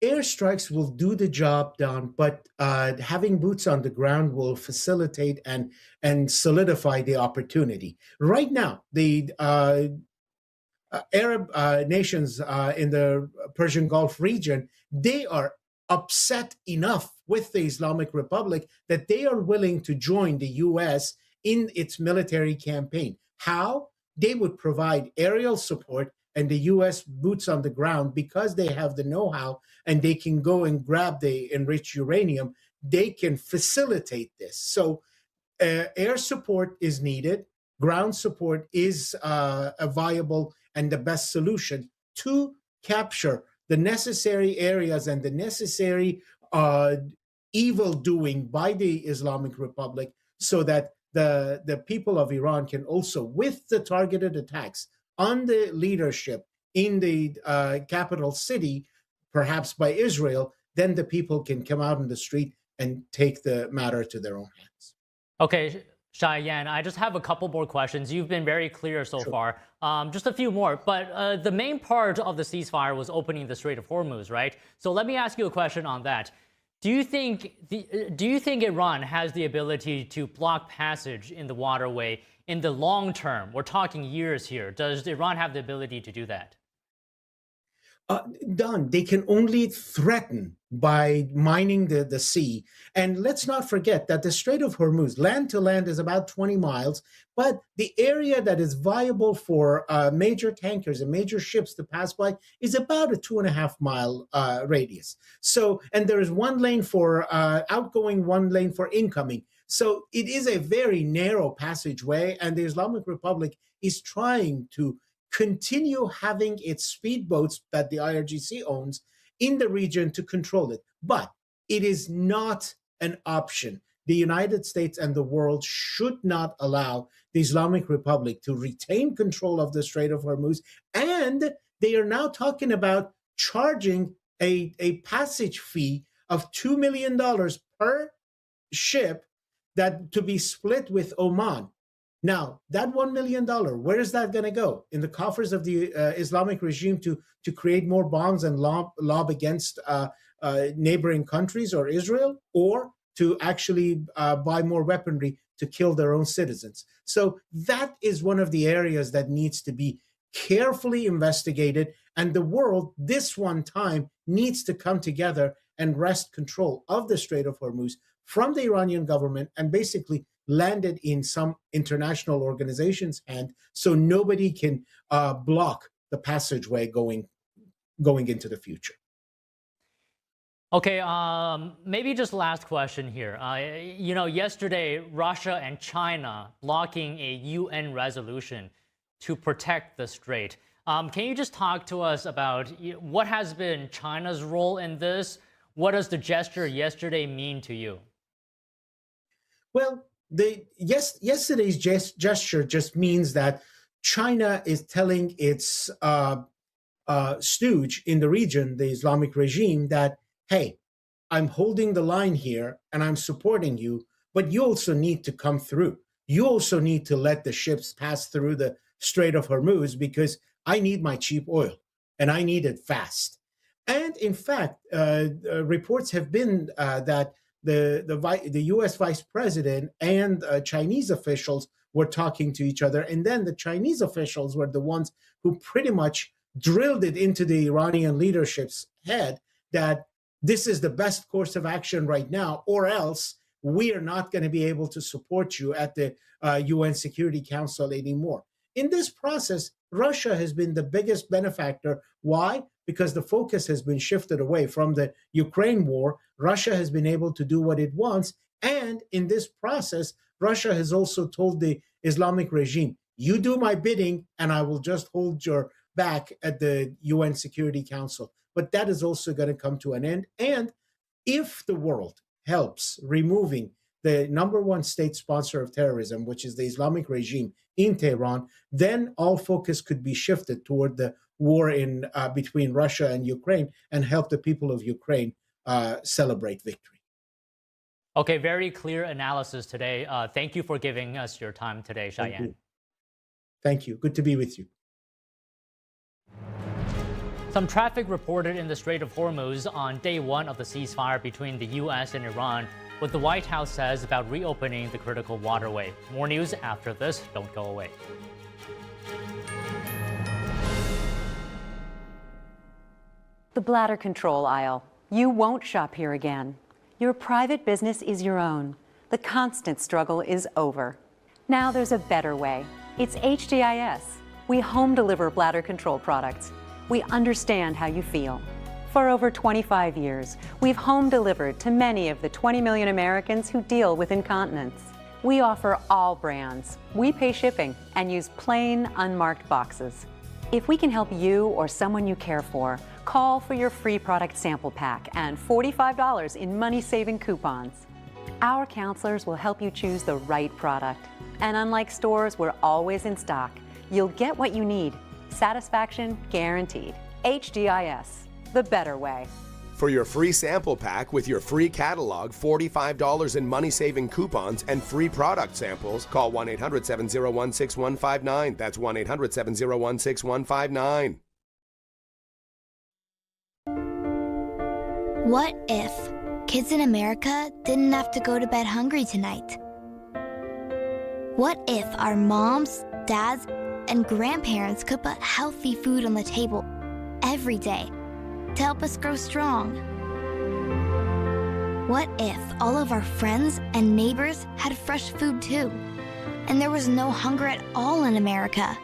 Airstrikes will do the job done, but having boots on the ground will facilitate and solidify the opportunity. Right now, the Arab nations in the Persian Gulf region, they are upset enough with the Islamic Republic that they are willing to join the U.S. in its military campaign. How? They would provide aerial support and the U.S. boots on the ground, because they have the know-how and they can go and grab the enriched uranium. They can facilitate this. So air support is needed. Ground support is a viable and the best solution to capture the necessary areas and the necessary evil doing by the Islamic Republic, so that the people of Iran can also, with the targeted attacks on the leadership in the capital city, perhaps by Israel, then the people can come out in the street and take the matter to their own hands. Okay, Cheyenne, I just have a couple more questions. You've been very clear so far. Just a few more, but the main part of the ceasefire was opening the Strait of Hormuz, right? So let me ask you a question on that. Do you think Iran has the ability to block passage in the waterway in the long term? We're talking years here. Does Iran have the ability to do that? done. They can only threaten by mining the sea. And let's not forget that the Strait of Hormuz, land to land, is about 20 miles, but the area that is viable for major tankers and major ships to pass by is about a 2.5-mile radius. So, and there is one lane for outgoing, one lane for incoming. So it is a very narrow passageway, and the Islamic Republic is trying to continue having its speedboats that the IRGC owns in the region to control it. But it is not an option. The United States and the world should not allow the Islamic Republic to retain control of the Strait of Hormuz. And they are now talking about charging a passage fee of $2 million per ship that to be split with Oman. Now, that $1 million, where is that going to go? In the coffers of the Islamic regime to create more bombs and lob against neighboring countries or Israel, or to actually buy more weaponry to kill their own citizens? So that is one of the areas that needs to be carefully investigated. And the world, this one time, needs to come together and wrest control of the Strait of Hormuz from the Iranian government and basically landed in some international organization's hand, so nobody can block the passageway going into the future. Okay, maybe just last question here. Yesterday, Russia and China blocking a UN resolution to protect the strait. Can you just talk to us about what has been China's role in this? What does the gesture yesterday mean to you? Well, yesterday's gesture just means that China is telling its stooge in the region, the Islamic regime, that, hey, I'm holding the line here and I'm supporting you, but you also need to come through. You also need to let the ships pass through the Strait of Hormuz because I need my cheap oil and I need it fast. And in fact, reports have been that the U.S. vice president and Chinese officials were talking to each other. And then the Chinese officials were the ones who pretty much drilled it into the Iranian leadership's head that this is the best course of action right now, or else we are not going to be able to support you at the UN Security Council anymore. In this process, Russia has been the biggest benefactor. Why? Because the focus has been shifted away from the Ukraine war. Russia has been able to do what it wants. And in this process, Russia has also told the Islamic regime, you do my bidding and I will just hold your back at the UN Security Council. But that is also going to come to an end. And if the world helps removing the number one state sponsor of terrorism, which is the Islamic regime in Tehran, then all focus could be shifted toward the war in between Russia and Ukraine and help the people of Ukraine celebrate victory. Okay, very clear analysis today. Thank you for giving us your time today, Cheyenne. Thank you. Good to be with you. Some traffic reported in the Strait of Hormuz on day one of the ceasefire between the U.S. and Iran, what the White House says about reopening the critical waterway. More news after this. Don't go away. The bladder control aisle. You won't shop here again. Your private business is your own. The constant struggle is over. Now there's a better way. It's HDIS. We home deliver bladder control products. We understand how you feel. For over 25 years, we've home delivered to many of the 20 million Americans who deal with incontinence. We offer all brands. We pay shipping and use plain, unmarked boxes. If we can help you or someone you care for, call for your free product sample pack and $45 in money-saving coupons. Our counselors will help you choose the right product. And unlike stores, we're always in stock. You'll get what you need. Satisfaction guaranteed. HDIS, the better way. For your free sample pack with your free catalog, $45 in money-saving coupons, and free product samples, call 1-800-701-6159. That's 1-800-701-6159. What if kids in America didn't have to go to bed hungry tonight? What if our moms, dads, and grandparents could put healthy food on the table every day to help us grow strong? What if all of our friends and neighbors had fresh food too, and there was no hunger at all in America?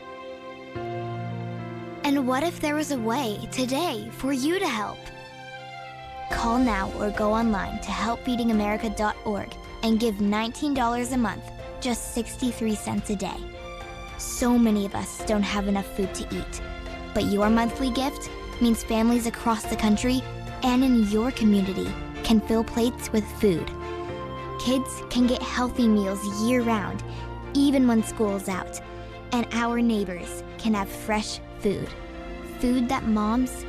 And what if there was a way today for you to help? Call now or go online to helpfeedingamerica.org and give $19 a month, just 63 cents a day. So many of us don't have enough food to eat, but your monthly gift means families across the country and in your community can fill plates with food. Kids can get healthy meals year-round, even when school's out, and our neighbors can have fresh food. Food that moms,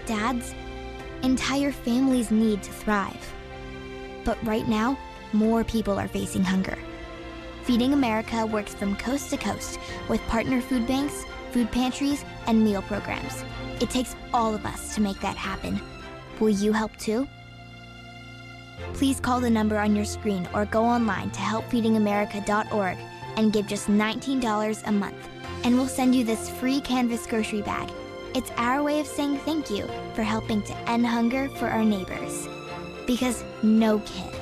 dads, entire families need to thrive. But right now, more people are facing hunger. Feeding America works from coast to coast with partner food banks, food pantries, and meal programs. It takes all of us to make that happen. Will you help too? Please call the number on your screen or go online to helpfeedingamerica.org and give just $19 a month, and we'll send you this free canvas grocery bag. It's our way of saying thank you for helping to end hunger for our neighbors. Because no kid,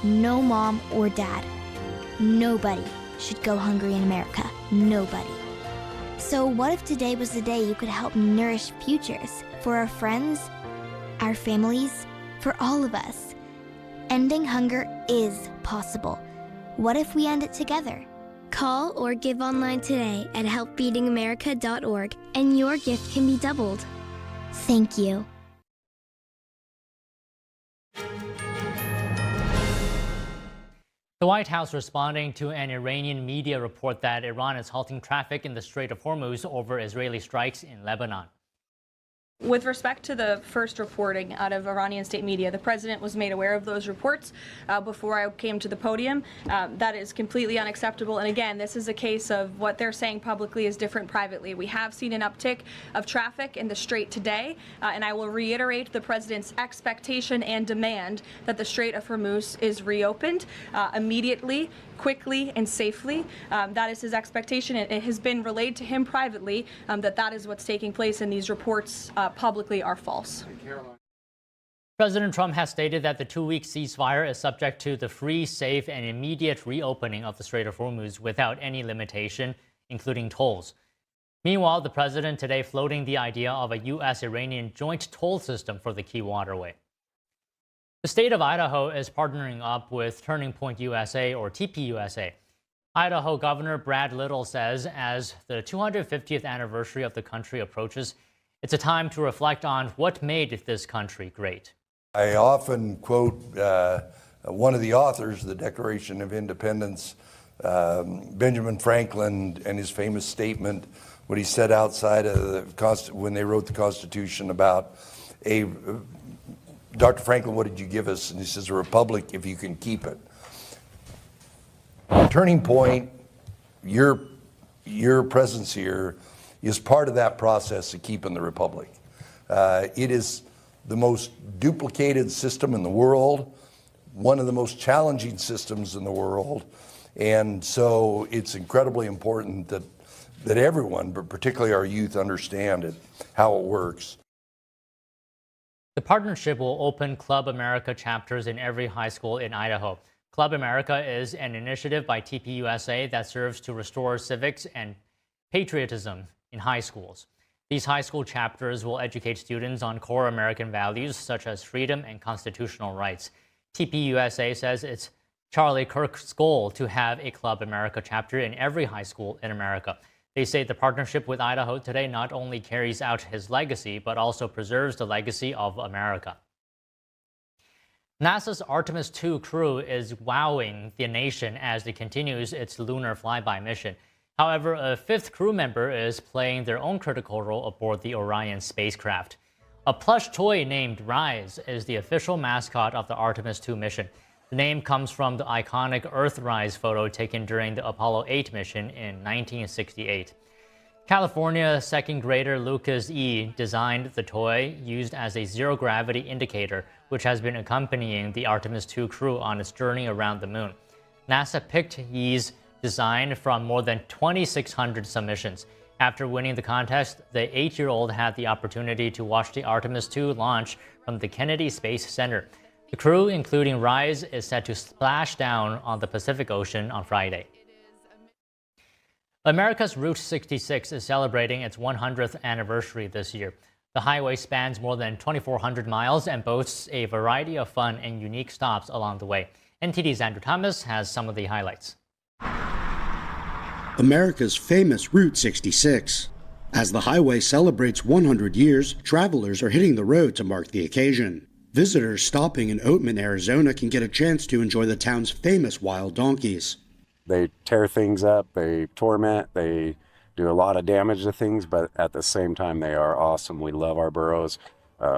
no mom or dad, nobody should go hungry in America. Nobody. So what if today was the day you could help nourish futures for our friends, our families, for all of us? Ending hunger is possible. What if we end it together? Call or give online today at helpfeedingamerica.org and your gift can be doubled. Thank you. The White House responding to an Iranian media report that Iran is halting traffic in the Strait of Hormuz over Israeli strikes in Lebanon. With respect to the first reporting out of Iranian state media, the president was made aware of those reports before I came to the podium. That is completely unacceptable. And again, this is a case of what they're saying publicly is different privately. We have seen an uptick of traffic in the Strait today, and I will reiterate the president's expectation and demand that the Strait of Hormuz is reopened immediately, quickly, and safely. That is his expectation. It has been relayed to him privately that is what's taking place, and these reports publicly are false. President Trump has stated that the two-week ceasefire is subject to the free, safe, and immediate reopening of the Strait of Hormuz without any limitation, including tolls. Meanwhile, the president today floating the idea of a U.S.-Iranian joint toll system for the key waterway. The state of Idaho is partnering up with Turning Point USA, or TPUSA. Idaho Governor Brad Little says as the 250th anniversary of the country approaches, it's a time to reflect on what made this country great. I often quote one of the authors of the Declaration of Independence, Benjamin Franklin, and his famous statement, what he said outside of when they wrote the Constitution about Dr. Franklin, what did you give us? And he says, a republic if you can keep it. Turning Point, your presence here is part of that process of keeping the republic. It is the most duplicated system in the world, one of the most challenging systems in the world, and so it's incredibly important that everyone, but particularly our youth, understand it, how it works. The partnership will open Club America chapters in every high school in Idaho. Club America is an initiative by TPUSA that serves to restore civics and patriotism in high schools. These high school chapters will educate students on core American values such as freedom and constitutional rights. TPUSA says it's Charlie Kirk's goal to have a Club America chapter in every high school in America. They say the partnership with Idaho today not only carries out his legacy, but also preserves the legacy of America. NASA's Artemis II crew is wowing the nation as it continues its lunar flyby mission. However, a fifth crew member is playing their own critical role aboard the Orion spacecraft. A plush toy named Rise is the official mascot of the Artemis II mission. The name comes from the iconic Earthrise photo taken during the Apollo 8 mission in 1968. California second grader Lucas E. designed the toy used as a zero-gravity indicator, which has been accompanying the Artemis II crew on its journey around the moon. NASA picked Ye's design from more than 2,600 submissions. After winning the contest, the 8-year-old had the opportunity to watch the Artemis II launch from the Kennedy Space Center. The crew, including Rise, is set to splash down on the Pacific Ocean on Friday. America's Route 66 is celebrating its 100th anniversary this year. The highway spans more than 2,400 miles and boasts a variety of fun and unique stops along the way. NTD's Andrew Thomas has some of the highlights. America's famous Route 66. As the highway celebrates 100 years, travelers are hitting the road to mark the occasion. Visitors stopping in Oatman, Arizona can get a chance to enjoy the town's famous wild donkeys. They tear things up, they torment, they do a lot of damage to things, but at the same time, they are awesome. We love our burros.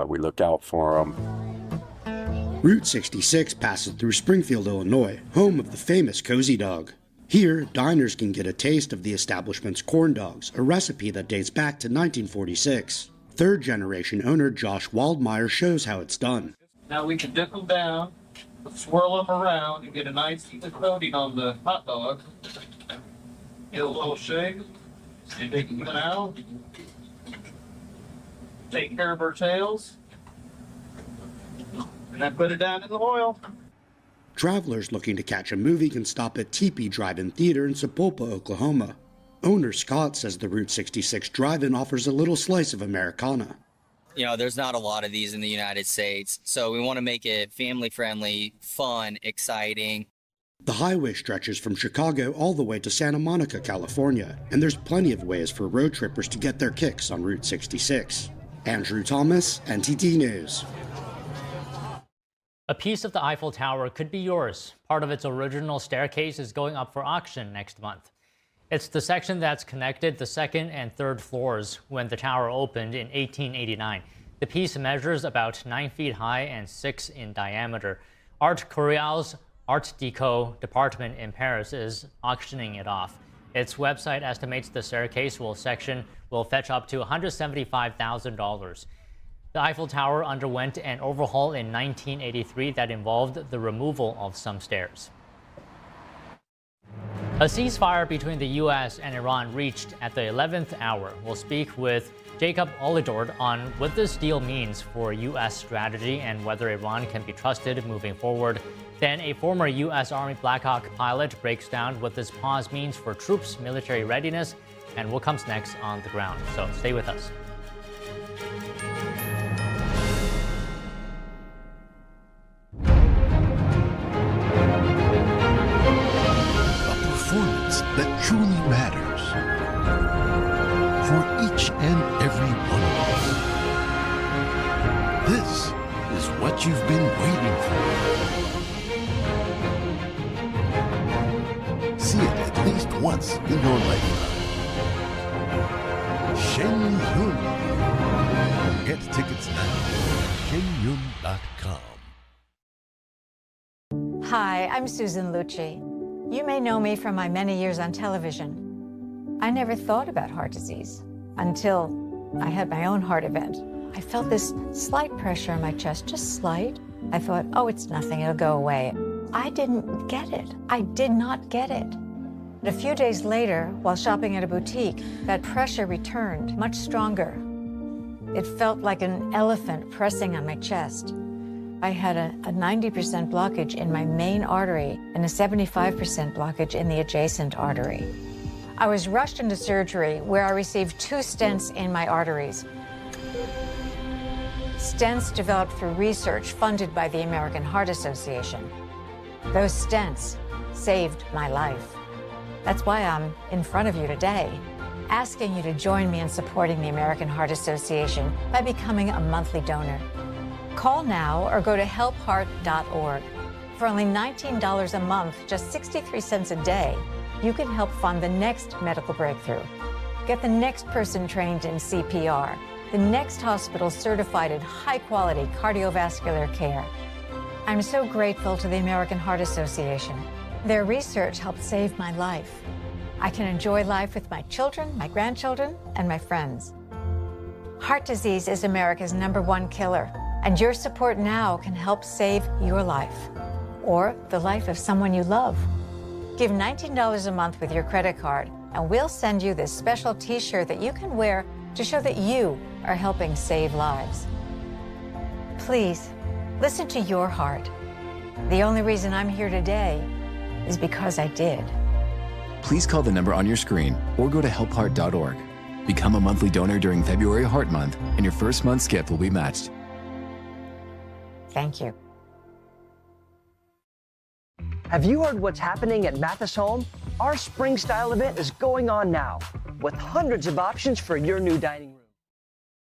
We look out for them. Route 66 passes through Springfield, Illinois, home of the famous Cozy Dog. Here, diners can get a taste of the establishment's corn dogs, a recipe that dates back to 1946. Third-generation owner Josh Waldmeyer shows how it's done. Now we can dip them down, swirl them around, and get a nice even coating on the hot dog. Get a little shake, and take them out. Take care of our tails, and then put it down in the oil. Travelers looking to catch a movie can stop at Teepee Drive-In Theater in Sapulpa, Oklahoma. Owner Scott says the Route 66 drive-in offers a little slice of Americana. You know, there's not a lot of these in the United States, so we want to make it family-friendly, fun, exciting. The highway stretches from Chicago all the way to Santa Monica, California, and there's plenty of ways for road trippers to get their kicks on Route 66. Andrew Thomas, NTD News. A piece of the Eiffel Tower could be yours. Part of its original staircase is going up for auction next month. It's the section that's connected the second and third floors when the tower opened in 1889. The piece measures about 9 feet high and 6 in diameter. Art Curial's Art Deco department in Paris is auctioning it off. Its website estimates the staircase section will fetch up to $175,000. The Eiffel Tower underwent an overhaul in 1983 that involved the removal of some stairs. A ceasefire between the U.S. and Iran reached at the 11th hour. We'll speak with Jacob Olidord on what this deal means for U.S. strategy and whether Iran can be trusted moving forward. Then a former U.S. Army Black Hawk pilot breaks down what this pause means for troops' military readiness and what comes next on the ground. So stay with us. Performance that truly matters for each and every one of us. This is what you've been waiting for. See it at least once in your lifetime. Shen Yun. Get tickets now at shenyun.com. Hi, I'm Susan Lucci. You may know me from my many years on television. I never thought about heart disease until I had my own heart event. I felt this slight pressure in my chest, just slight. I thought, oh, it's nothing, it'll go away. I didn't get it. I did not get it. And a few days later, while shopping at a boutique, that pressure returned, much stronger. It felt like an elephant pressing on my chest. I had a 90% blockage in my main artery and a 75% blockage in the adjacent artery. I was rushed into surgery where I received 2 stents in my arteries. Stents developed through research funded by the American Heart Association. Those stents saved my life. That's why I'm in front of you today, asking you to join me in supporting the American Heart Association by becoming a monthly donor. Call now or go to helpheart.org. For only $19 a month, just 63 cents a day, you can help fund the next medical breakthrough. Get the next person trained in CPR, the next hospital certified in high-quality cardiovascular care. I'm so grateful to the American Heart Association. Their research helped save my life. I can enjoy life with my children, my grandchildren, and my friends. Heart disease is America's #1 killer. And your support now can help save your life or the life of someone you love. Give $19 a month with your credit card and we'll send you this special t-shirt that you can wear to show that you are helping save lives. Please, listen to your heart. The only reason I'm here today is because I did. Please call the number on your screen or go to helpheart.org. Become a monthly donor during February Heart Month, and your first month's gift will be matched. Thank you. Have you heard what's happening at Mathis Home? Our spring style event is going on now, with hundreds of options for your new dining room.